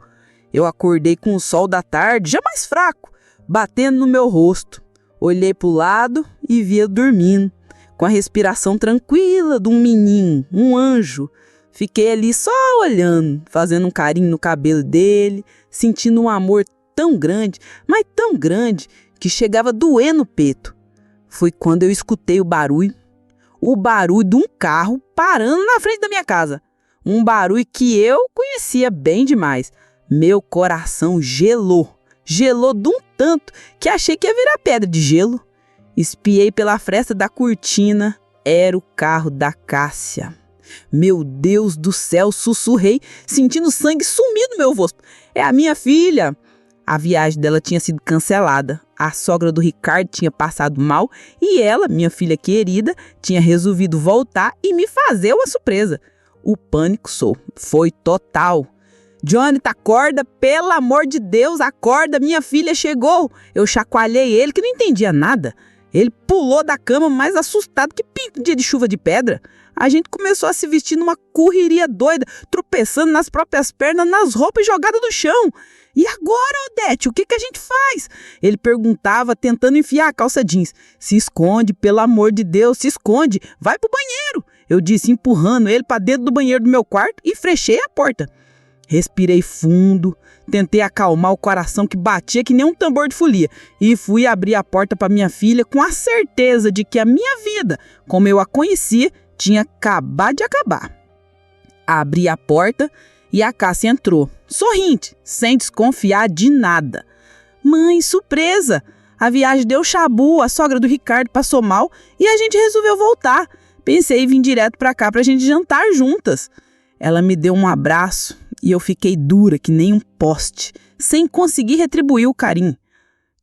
Eu acordei com o sol da tarde, já mais fraco, batendo no meu rosto. Olhei para o lado e vi eu dormindo, com a respiração tranquila de um menino, um anjo. Fiquei ali só olhando, fazendo um carinho no cabelo dele, sentindo um amor tão grande, mas tão grande, que chegava a doer no peito. Foi quando eu escutei o barulho de um carro parando na frente da minha casa. Um barulho que eu conhecia bem demais. Meu coração gelou de um tanto que achei que ia virar pedra de gelo. Espiei pela fresta da cortina, era o carro da Cássia. Meu Deus do céu, sussurrei, sentindo sangue sumir no meu rosto. É a minha filha! A viagem dela tinha sido cancelada. A sogra do Ricardo tinha passado mal e ela, minha filha querida, tinha resolvido voltar e me fazer uma surpresa. O pânico foi total. Jonathan, acorda, pelo amor de Deus, acorda, minha filha chegou. Eu chacoalhei ele que não entendia nada. Ele pulou da cama mais assustado que pinto dia de chuva de pedra. A gente começou a se vestir numa correria doida, tropeçando nas próprias pernas, nas roupas jogadas no chão. E agora, Odete, o que a gente faz? Ele perguntava, tentando enfiar a calça jeans. Se esconde, pelo amor de Deus, se esconde. Vai pro banheiro. Eu disse, empurrando ele para dentro do banheiro do meu quarto e fechei a porta. Respirei fundo, tentei acalmar o coração que batia que nem um tambor de folia e fui abrir a porta para minha filha com a certeza de que a minha vida, como eu a conhecia, tinha acabado de acabar. Abri a porta e a Cássia entrou, sorrinte, sem desconfiar de nada. Mãe, surpresa! A viagem deu chabu, a sogra do Ricardo passou mal e a gente resolveu voltar. Pensei em vir direto para cá pra gente jantar juntas. Ela me deu um abraço e eu fiquei dura que nem um poste, sem conseguir retribuir o carinho.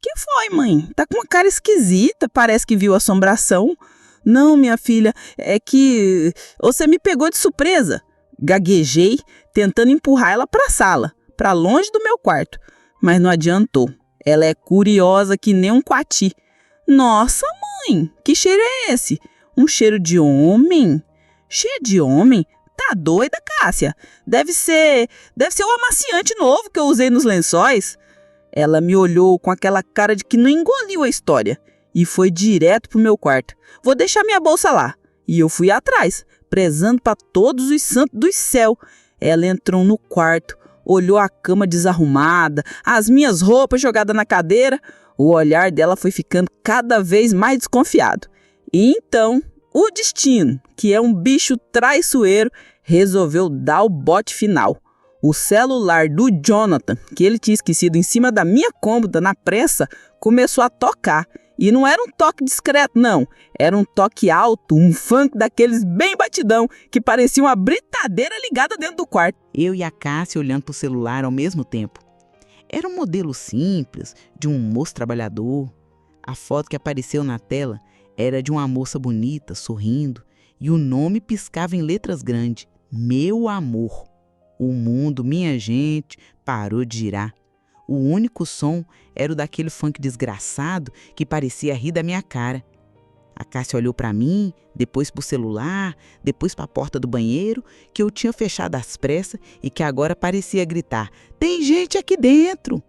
Que foi, mãe? Tá com uma cara esquisita, parece que viu assombração. Não, minha filha, é que você me pegou de surpresa. Gaguejei, tentando empurrar ela pra sala, pra longe do meu quarto, mas não adiantou. Ela é curiosa que nem um coati. Nossa, mãe, que cheiro é esse? Um cheiro de homem? Cheiro de homem? Tá doida, Cássia? Deve ser o amaciante novo que eu usei nos lençóis. Ela me olhou com aquela cara de que não engoliu a história e foi direto pro meu quarto. Vou deixar minha bolsa lá. E eu fui atrás, prezando para todos os santos do céu. Ela entrou no quarto, olhou a cama desarrumada, as minhas roupas jogadas na cadeira. O olhar dela foi ficando cada vez mais desconfiado. E então, o destino, que é um bicho traiçoeiro, resolveu dar o bote final. O celular do Jonathan, que ele tinha esquecido em cima da minha cômoda na pressa, começou a tocar. E não era um toque discreto, não. Era um toque alto, um funk daqueles bem batidão, que parecia uma britadeira ligada dentro do quarto. Eu e a Cássia olhando pro celular ao mesmo tempo. Era um modelo simples, de um moço trabalhador. A foto que apareceu na tela era de uma moça bonita, sorrindo, e o nome piscava em letras grandes. Meu amor. O mundo, minha gente, parou de girar. O único som era o daquele funk desgraçado que parecia rir da minha cara. A Cássia olhou para mim, depois pro celular, depois para a porta do banheiro, que eu tinha fechado às pressas e que agora parecia gritar: "Tem gente aqui dentro!"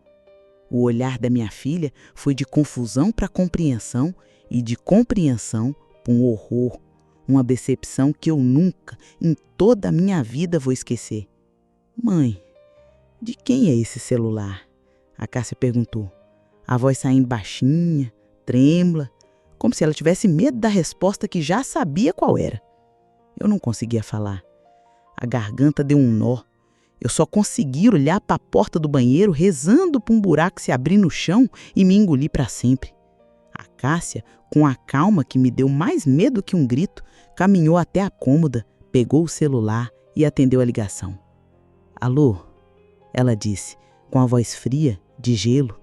O olhar da minha filha foi de confusão para compreensão e de compreensão para um horror, uma decepção que eu nunca, em toda a minha vida, vou esquecer. "Mãe, de quem é esse celular?" A Cássia perguntou, a voz saindo baixinha, trêmula, como se ela tivesse medo da resposta que já sabia qual era. Eu não conseguia falar. A garganta deu um nó. Eu só conseguia olhar para a porta do banheiro, rezando para um buraco se abrir no chão e me engolir para sempre. A Cássia, com a calma que me deu mais medo que um grito, caminhou até a cômoda, pegou o celular e atendeu a ligação. "Alô?" ela disse, com a voz fria, de gelo.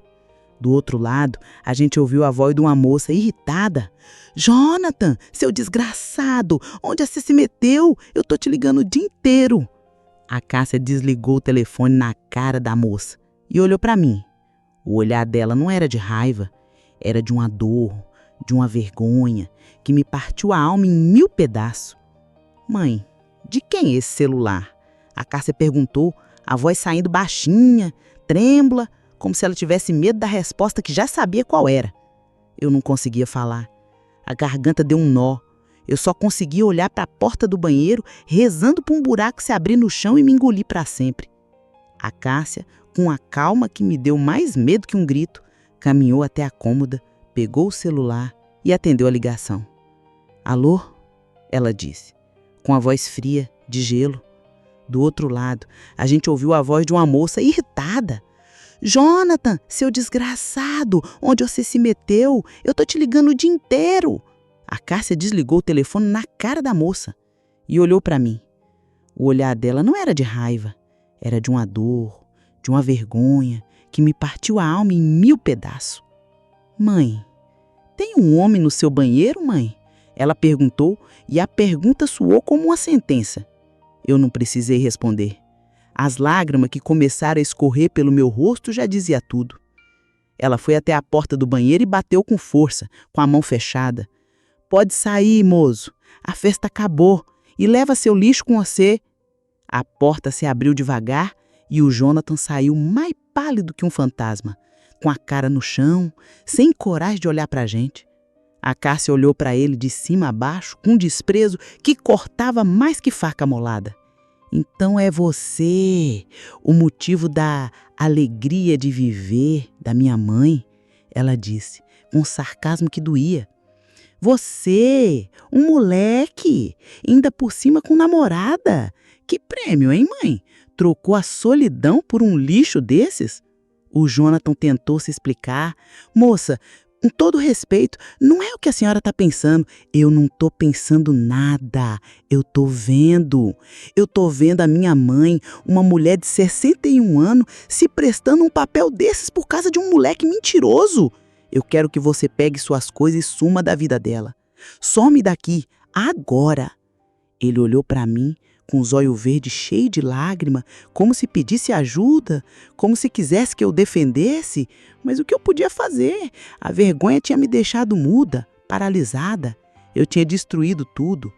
Do outro lado, a gente ouviu a voz de uma moça irritada. "Jonathan, seu desgraçado, onde você se meteu? Eu tô te ligando o dia inteiro." A Cássia desligou o telefone na cara da moça e olhou para mim. O olhar dela não era de raiva, era de uma dor, de uma vergonha, que me partiu a alma em 1000 pedaços. "Mãe, de quem é esse celular?" A Cássia perguntou, a voz saindo baixinha, trêmula, como se ela tivesse medo da resposta que já sabia qual era. Eu não conseguia falar. A garganta deu um nó. Eu só conseguia olhar para a porta do banheiro, rezando para um buraco se abrir no chão e me engolir para sempre. A Cássia, com a calma que me deu mais medo que um grito, caminhou até a cômoda, pegou o celular e atendeu a ligação. "Alô?" ela disse, com a voz fria, de gelo. Do outro lado, a gente ouviu a voz de uma moça irritada. "Jonathan, seu desgraçado, onde você se meteu? Eu tô te ligando o dia inteiro." A Cássia desligou o telefone na cara da moça e olhou para mim. O olhar dela não era de raiva, era de uma dor, de uma vergonha que me partiu a alma em 1000 pedaços. "Mãe, tem um homem no seu banheiro, mãe?" ela perguntou e a pergunta soou como uma sentença. Eu não precisei responder. As lágrimas que começaram a escorrer pelo meu rosto já dizia tudo. Ela foi até a porta do banheiro e bateu com força, com a mão fechada. Pode sair, moço. A festa acabou. E leva seu lixo com você. A porta se abriu devagar e o Jonathan saiu mais pálido que um fantasma, com a cara no chão, sem coragem de olhar para a gente. A Cássia olhou para ele de cima a baixo, com desprezo que cortava mais que faca molada. Então é você, o motivo da alegria de viver da minha mãe, ela disse, com sarcasmo que doía. Você, um moleque, ainda por cima com namorada. Que prêmio, hein, mãe? Trocou a solidão por um lixo desses? O Jonathan tentou se explicar. Moça, com todo respeito, não é o que a senhora está pensando. Eu não estou pensando nada. Eu estou vendo. Eu estou vendo a minha mãe, uma mulher de 61 anos, se prestando um papel desses por causa de um moleque mentiroso. Eu quero que você pegue suas coisas e suma da vida dela. Some daqui, agora. Ele olhou para mim com os olhos verdes cheios de lágrima, como se pedisse ajuda, como se quisesse que eu defendesse. Mas o que eu podia fazer? A vergonha tinha me deixado muda, paralisada. Eu tinha destruído tudo.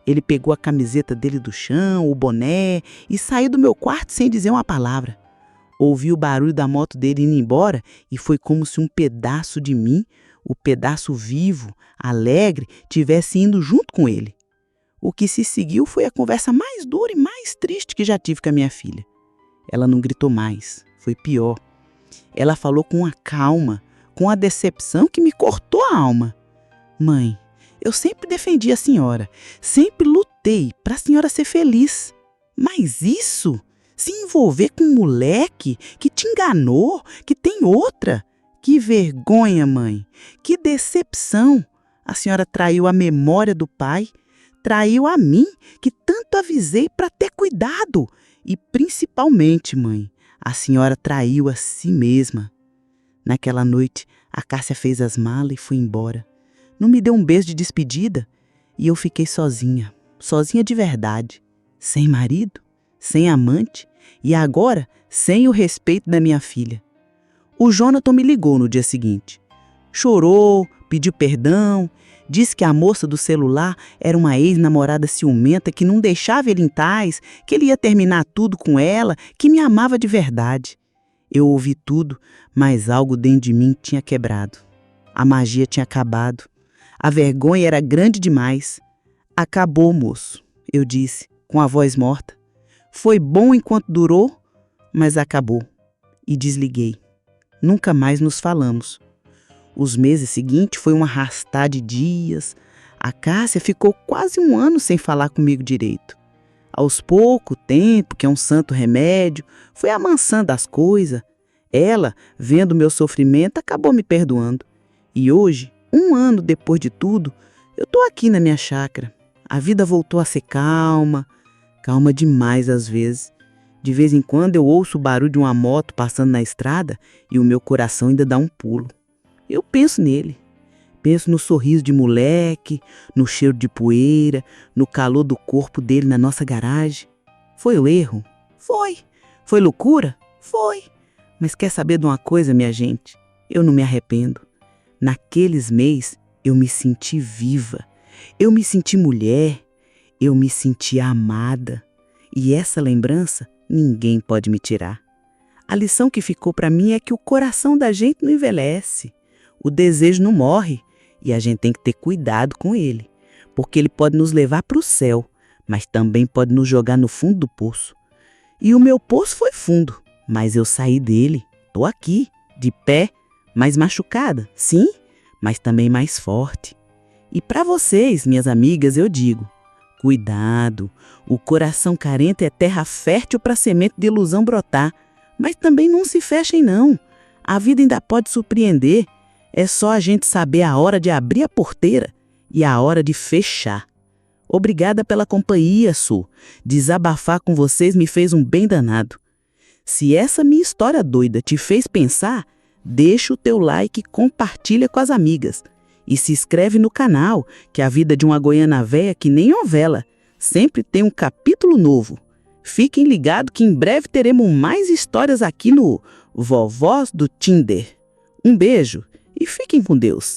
Ele pegou a camiseta dele do chão, o boné, e saiu do meu quarto sem dizer uma palavra. Ouvi o barulho da moto dele indo embora e foi como se um pedaço de mim, o pedaço vivo, alegre, tivesse indo junto com ele. O que se seguiu foi a conversa mais dura e mais triste que já tive com a minha filha. Ela não gritou mais, foi pior. Ela falou com uma calma, com a decepção que me cortou a alma. Mãe, eu sempre defendi a senhora, sempre lutei para a senhora ser feliz. Mas isso... se envolver com um moleque que te enganou, que tem outra. Que vergonha, mãe. Que decepção. A senhora traiu a memória do pai, traiu a mim, que tanto avisei para ter cuidado. E principalmente, mãe, a senhora traiu a si mesma. Naquela noite, a Cássia fez as malas e foi embora. Não me deu um beijo de despedida e eu fiquei sozinha, sozinha de verdade, sem marido, sem amante e agora sem o respeito da minha filha. O Jonathan me ligou no dia seguinte. Chorou, pediu perdão, disse que a moça do celular era uma ex-namorada ciumenta que não deixava ele em paz, que ele ia terminar tudo com ela, que me amava de verdade. Eu ouvi tudo, mas algo dentro de mim tinha quebrado. A magia tinha acabado. A vergonha era grande demais. Acabou, moço, eu disse, com a voz morta. Foi bom enquanto durou, mas acabou. E desliguei. Nunca mais nos falamos. Os meses seguintes foi um arrastar de dias. A Cássia ficou quase 1 ano sem falar comigo direito. Aos poucos, o tempo, que é um santo remédio, foi amansando as coisas. Ela, vendo meu sofrimento, acabou me perdoando. E hoje, 1 ano depois de tudo, eu tô aqui na minha chácara. A vida voltou a ser calma. Calma demais às vezes. De vez em quando eu ouço o barulho de uma moto passando na estrada e o meu coração ainda dá um pulo. Eu penso nele. Penso no sorriso de moleque, no cheiro de poeira, no calor do corpo dele na nossa garagem. Foi o erro? Foi. Foi loucura? Foi. Mas quer saber de uma coisa, minha gente? Eu não me arrependo. Naqueles meses eu me senti viva. Eu me senti mulher. Eu me senti amada. E essa lembrança ninguém pode me tirar. A lição que ficou para mim é que o coração da gente não envelhece. O desejo não morre. E a gente tem que ter cuidado com ele. Porque ele pode nos levar para o céu, mas também pode nos jogar no fundo do poço. E o meu poço foi fundo, mas eu saí dele. Tô aqui, de pé, mais machucada, sim, mas também mais forte. E para vocês, minhas amigas, eu digo, cuidado, o coração carente é terra fértil para a semente de ilusão brotar. Mas também não se fechem não, a vida ainda pode surpreender. É só a gente saber a hora de abrir a porteira e a hora de fechar. Obrigada pela companhia, Su. Desabafar com vocês me fez um bem danado. Se essa minha história doida te fez pensar, deixa o teu like e compartilha com as amigas. E se inscreve no canal, que a vida de uma goiana véia que nem novela. Sempre tem um capítulo novo. Fiquem ligados que em breve teremos mais histórias aqui no Vovós do Tinder. Um beijo e fiquem com Deus.